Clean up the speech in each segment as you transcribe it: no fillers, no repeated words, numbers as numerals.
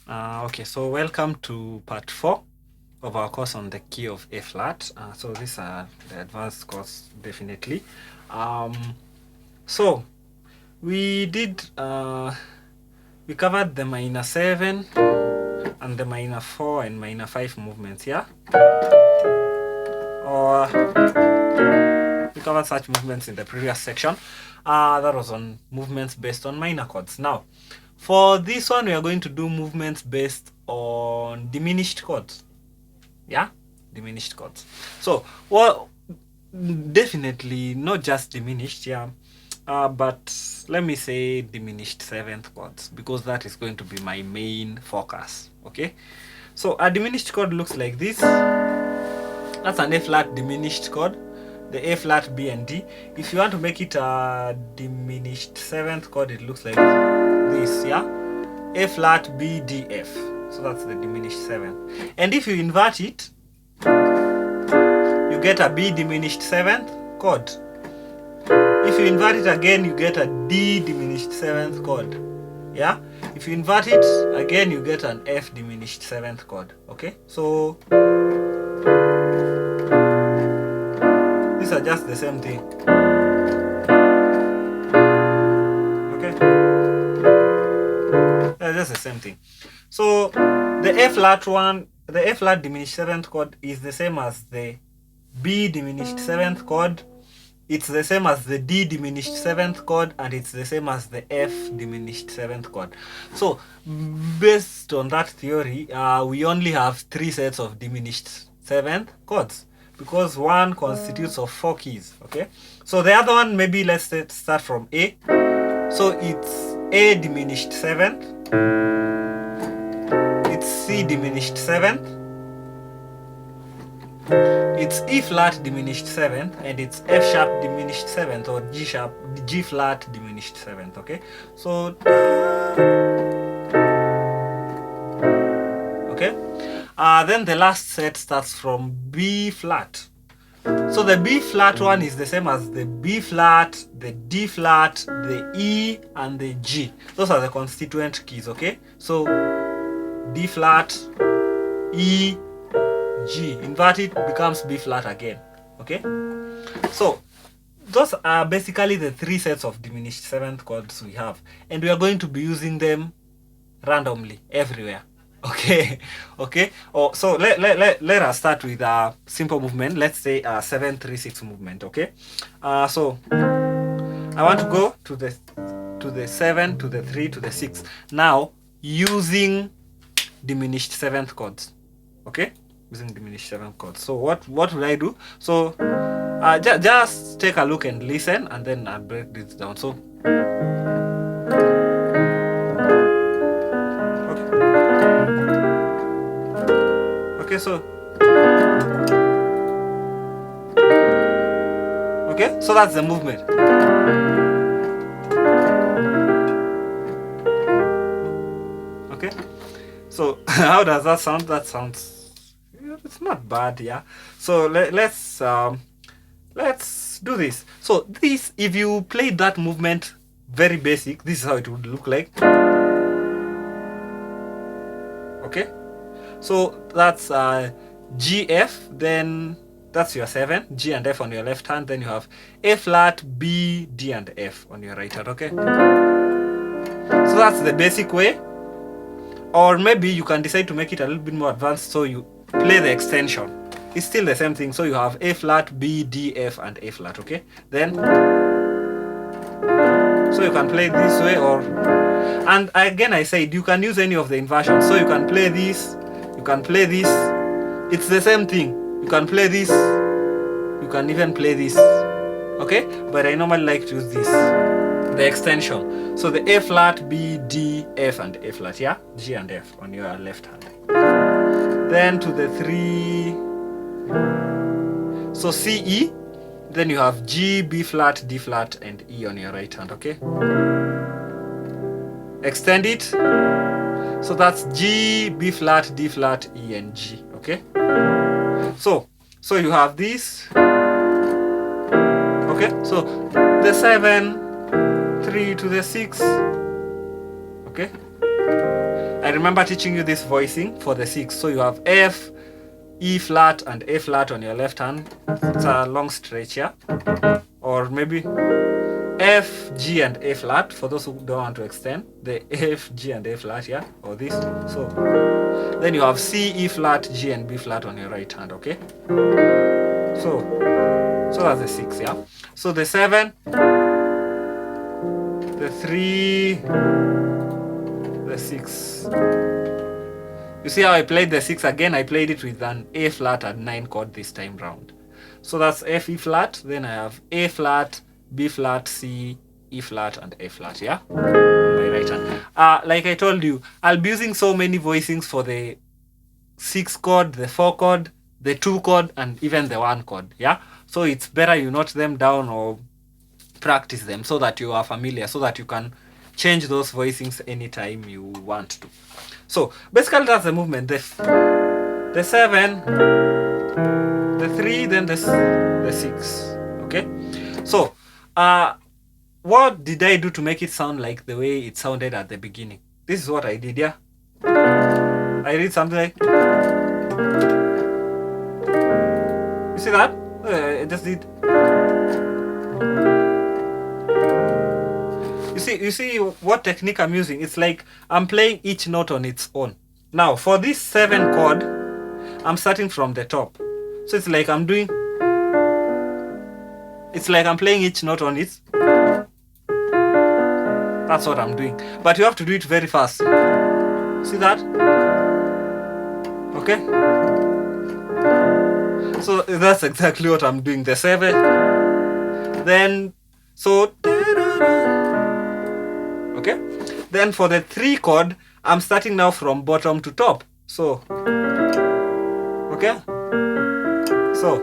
Okay, so welcome to part 4 of our course on the key of A flat. So these are the advanced course, definitely. So we did we covered the minor 7 and the minor 4 and minor 5 movements, yeah? Or we covered such movements in the previous section. That was on movements based on minor chords. Now, for this one, we are going to do movements based on diminished chords. Yeah, diminished chords. So, well, definitely not just diminished, yeah, but let me say diminished 7th chords, because that is going to be my main focus. Okay, so a diminished chord looks like this. That's an A flat diminished chord, the A flat, B and D. If you want to make it a diminished 7th chord, it looks like this, yeah, A flat, B, D, F. So that's the diminished 7th. And if you invert it, you get a B diminished 7th chord. If you invert it again, you get a D diminished 7th chord. Yeah? If you invert it again, you get an F diminished 7th chord. Okay? So these are just the same thing. Okay? They're just the same thing. So the A flat one, the A flat diminished 7th chord is the same as the B diminished 7th chord. It's the same as the D diminished 7th chord, and it's the same as the F diminished 7th chord. So based on that theory, we only have 3 sets of diminished 7th chords, because one constitutes of 4 keys. Okay, so the other one, maybe let's start from A. So it's A diminished 7th, it's C diminished 7th, it's E flat diminished 7th, and it's F sharp diminished 7th, or G flat diminished 7th. Okay, so okay, then the last set starts from B flat. So the B flat one is the same as the B flat, the D flat, the E, and the G. Those are the constituent keys. Okay, so D flat, E, G, invert it, becomes B flat again. Okay, so those are basically the 3 sets of diminished 7th chords we have, and we are going to be using them randomly everywhere. Okay, okay. So let us start with a simple movement. Let's say a 7-3-6 movement. Okay, so I want to go to the 7, to the 3, to the 6 now, using diminished 7th chords. Okay, using diminished 7th chords. So what will I do? So just take a look and listen, and then I'll break this down. So okay, so okay, so that's the movement. Okay, so how does that sound? That sounds, it's not bad, yeah. So let's do this. So this, if you played that movement very basic, this is how it would look like. Okay, so that's G, F, then that's your 7, G and F on your left hand, then you have A flat, B, D and F on your right hand. Okay, so that's the basic way. Or maybe you can decide to make it a little bit more advanced, so you play the extension. It's still the same thing. So you have A flat, B, D, F, and A flat. Okay, then so you can play this way, or, and again I said you can use any of the inversions. So you can play this, you can play this, it's the same thing. You can play this, you can even play this. Okay, but I normally like to use this, the extension. So the A flat, B, D, F, and A flat, yeah, G and F on your left hand. Then to the 3, so C, E, then you have G, B flat, D flat, and E on your right hand. Okay, extend it, so that's G, B flat, D flat, E, and G. Okay, so you have this. Okay, so the 7, 3 to the 6. Okay, I remember teaching you this voicing for the 6. So you have F, E flat, and A flat on your left hand. It's a long stretch here. Or maybe F, G, and A flat for those who don't want to extend. The F, G, and A flat here, or this. So then you have C, E flat, G, and B flat on your right hand, okay? So that's the 6, yeah? So the 7, the 3, the 6. You see how I played the 6 again? I played it with an A flat and 9 chord this time round. So that's F, E flat. Then I have A flat, B flat, C, E flat, and A flat, yeah? On my right hand. Like I told you, I'll be using so many voicings for the 6 chord, the 4 chord, the 2 chord, and even the 1 chord, yeah? So it's better you note them down or practice them so that you are familiar, so that you can change those voicings anytime you want to. So basically that's the movement. The 7, the 3, then the 6. Okay. So what did I do to make it sound like the way it sounded at the beginning? This is what I did, yeah. I did something like, you see that? I just did. You see what technique I'm using? It's like I'm playing each note on its own. Now for this 7 chord, I'm starting from the top. So it's like I'm doing, it's like I'm playing each note on its. That's what I'm doing. But you have to do it very fast. See that? Okay? So that's exactly what I'm doing. The 7. Then, so. Okay? Then for the 3 chord, I'm starting now from bottom to top. So. Okay? So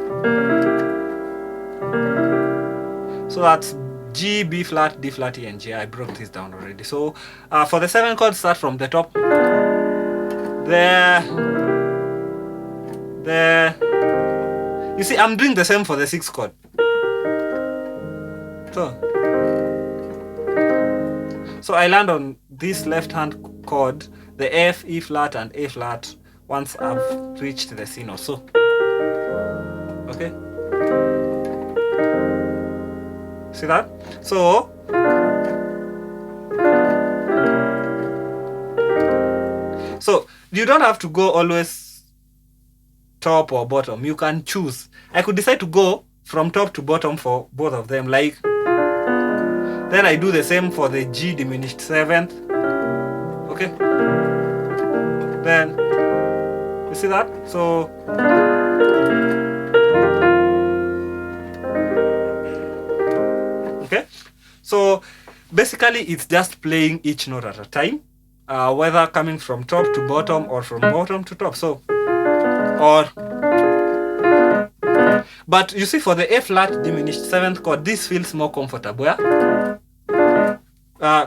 that's G, B flat, D flat, E, and G. I broke this down already. So for the 7 chord, start from the top. There. You see, I'm doing the same for the 6 chord. So I land on this left hand chord, the F, E flat, and A flat once I've reached the C note. So, okay. See that? So you don't have to go always top or bottom. You can choose. I could decide to go from top to bottom for both of them. Like, then I do the same for the G diminished 7th. Okay. Then you see that? So okay. So basically it's just playing each note at a time, whether coming from top to bottom or from bottom to top. So but you see, for the A flat diminished 7th chord, this feels more comfortable, yeah?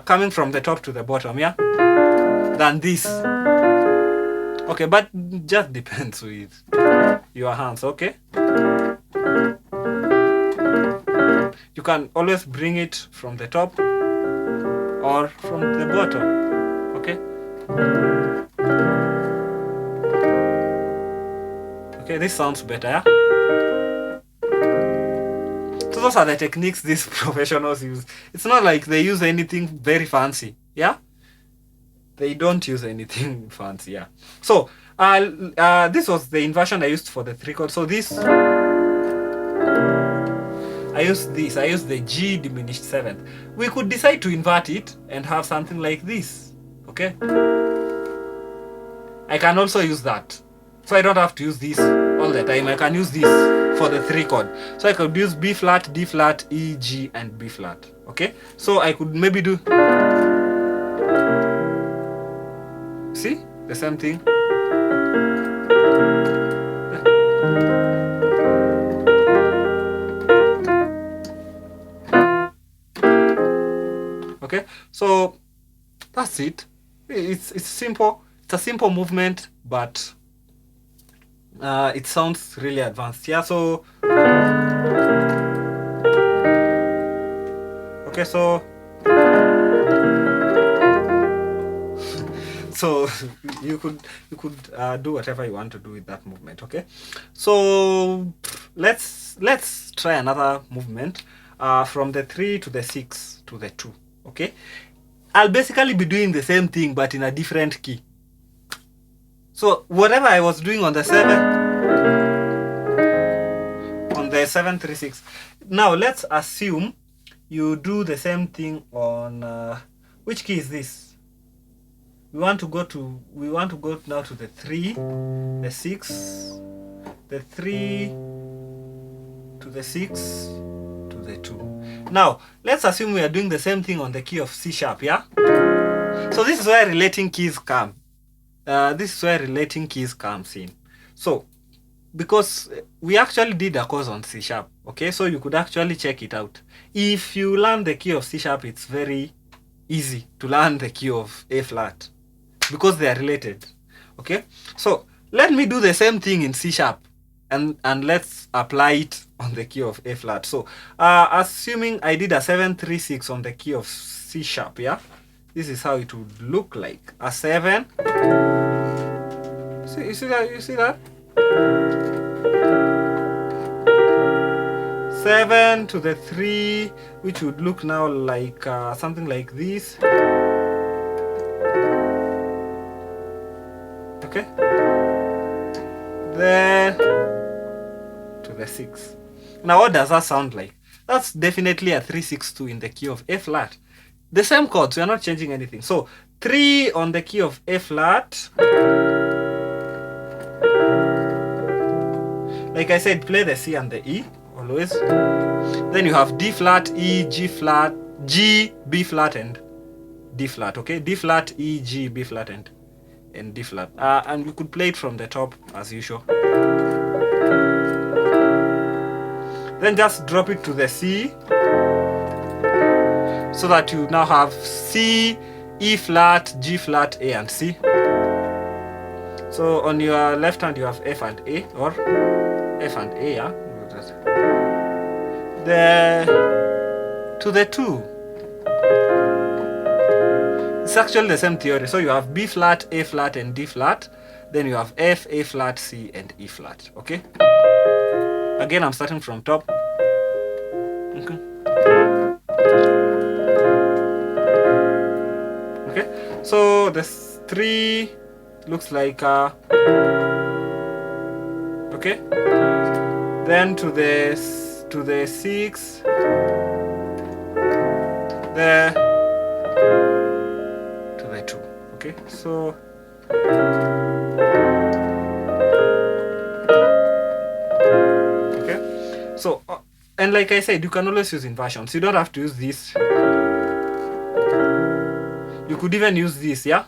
Coming from the top to the bottom, yeah, than this. Okay, but just depends with your hands. Okay, you can always bring it from the top or from the bottom. Okay. Okay, this sounds better, yeah? So those are the techniques these professionals use. It's not like they use anything very fancy, yeah? They don't use anything fancy, yeah. So this was the inversion I used for the 3 chord. So this, I used the G diminished 7th. We could decide to invert it and have something like this, okay? I can also use that. So I don't have to use this all the time. I can use this for the 3 chord. So I could use B flat, D flat, E, G, and B flat. Okay? So I could maybe do, see? The same thing. Okay? So that's it. It's simple. It's a simple movement, but it sounds really advanced. Yeah, so okay, so So you could do whatever you want to do with that movement. Okay, so let's try another movement from the 3 to the 6 to the 2. Okay, I'll basically be doing the same thing but in a different key. So whatever I was doing on the 736, now let's assume you do the same thing on which key is this? We want to go now to the 3, the 6, the 3 to the 6 to the 2. Now let's assume we are doing the same thing on the key of C sharp, yeah? So this is where relating keys come. This is where relating keys comes in. So because we actually did a course on C sharp, okay, so you could actually check it out. If you learn the key of C sharp, it's very easy to learn the key of A flat because they are related. Okay, so let me do the same thing in C sharp and let's apply it on the key of A flat. So assuming I did a 736 on the key of C sharp, yeah, this is how it would look like. A 7. You see that? 7 to the 3, which would look now like something like this. Okay, then to the 6. Now what does that sound like? That's definitely a 362 in the key of A flat. The same chords, we are not changing anything. So 3 on the key of A flat. Like I said, play the C and the E always. Then you have D flat, E, G flat, G, B flat, and D flat. Okay, D flat, E, G, B flat, and D flat. And you could play it from the top as usual. Then just drop it to the C, so that you now have C, E flat, G flat, A, and C. So on your left hand you have F and A, or F and A, yeah. To the 2. It's actually the same theory. So you have B flat, A flat, and D flat. Then you have F, A flat, C, and E flat. Okay. Again, I'm starting from top. Okay. Okay. So this 3 looks like okay. Then to the 6, there to the 2. Okay, so okay, so and like I said, you can always use inversions. You don't have to use this. You could even use this, yeah.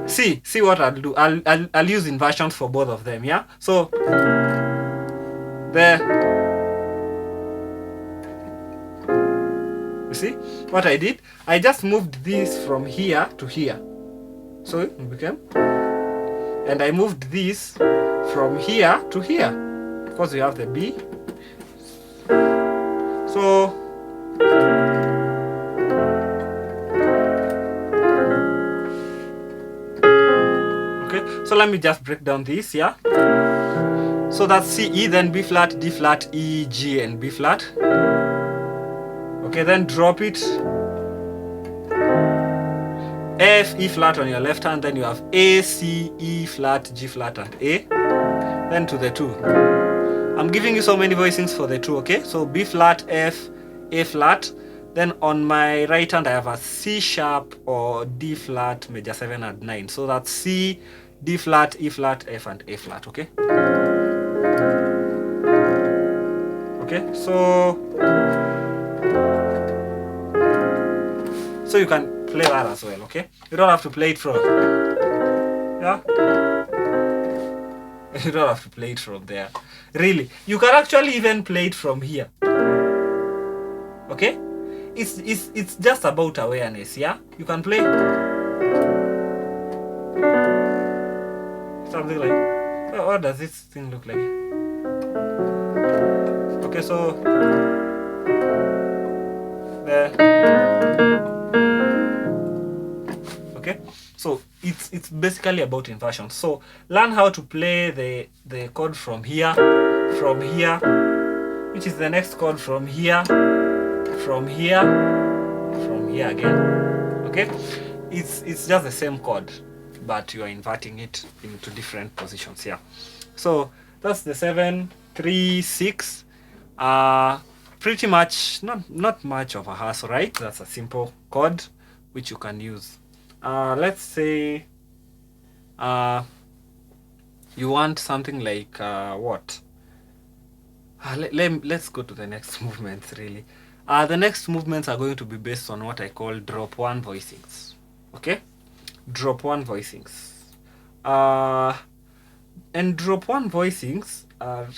See what I'll do. I'll use inversions for both of them, yeah. So there, you see what I did? I just moved this from here to here, so it became, and I moved this from here to here because we have the B. So so let me just break down this, yeah. So that's C, E, then B flat, D flat, E, G, and B flat. Okay, then drop it. F, E flat on your left hand, then you have A, C, E flat, G flat, and A. Then to the 2. I'm giving you so many voicings for the 2, okay? So B flat, F, A flat. Then on my right hand, I have a C sharp or D flat, major 7 and 9. So that's C, D flat, E flat, F, and A flat, okay? Okay, so you can play that as well, okay? You don't have to play it from, yeah? You don't have to play it from there. Really, you can actually even play it from here. Okay? It's just about awareness, yeah? You can play something like, what does this thing look like? Okay, so there. So it's basically about inversion. So learn how to play the chord from here, which is the next chord from here, from here again. Okay, it's just the same chord, but you are inverting it into different positions here. So that's the 7, 3, 6. Pretty much not much of a hassle, right? That's a simple chord which you can use. Let's say you want something like what? Let's go to the next movements, really. The next movements are going to be based on what I call drop 1 voicings. Okay? Drop 1 voicings. And drop 1 voicings are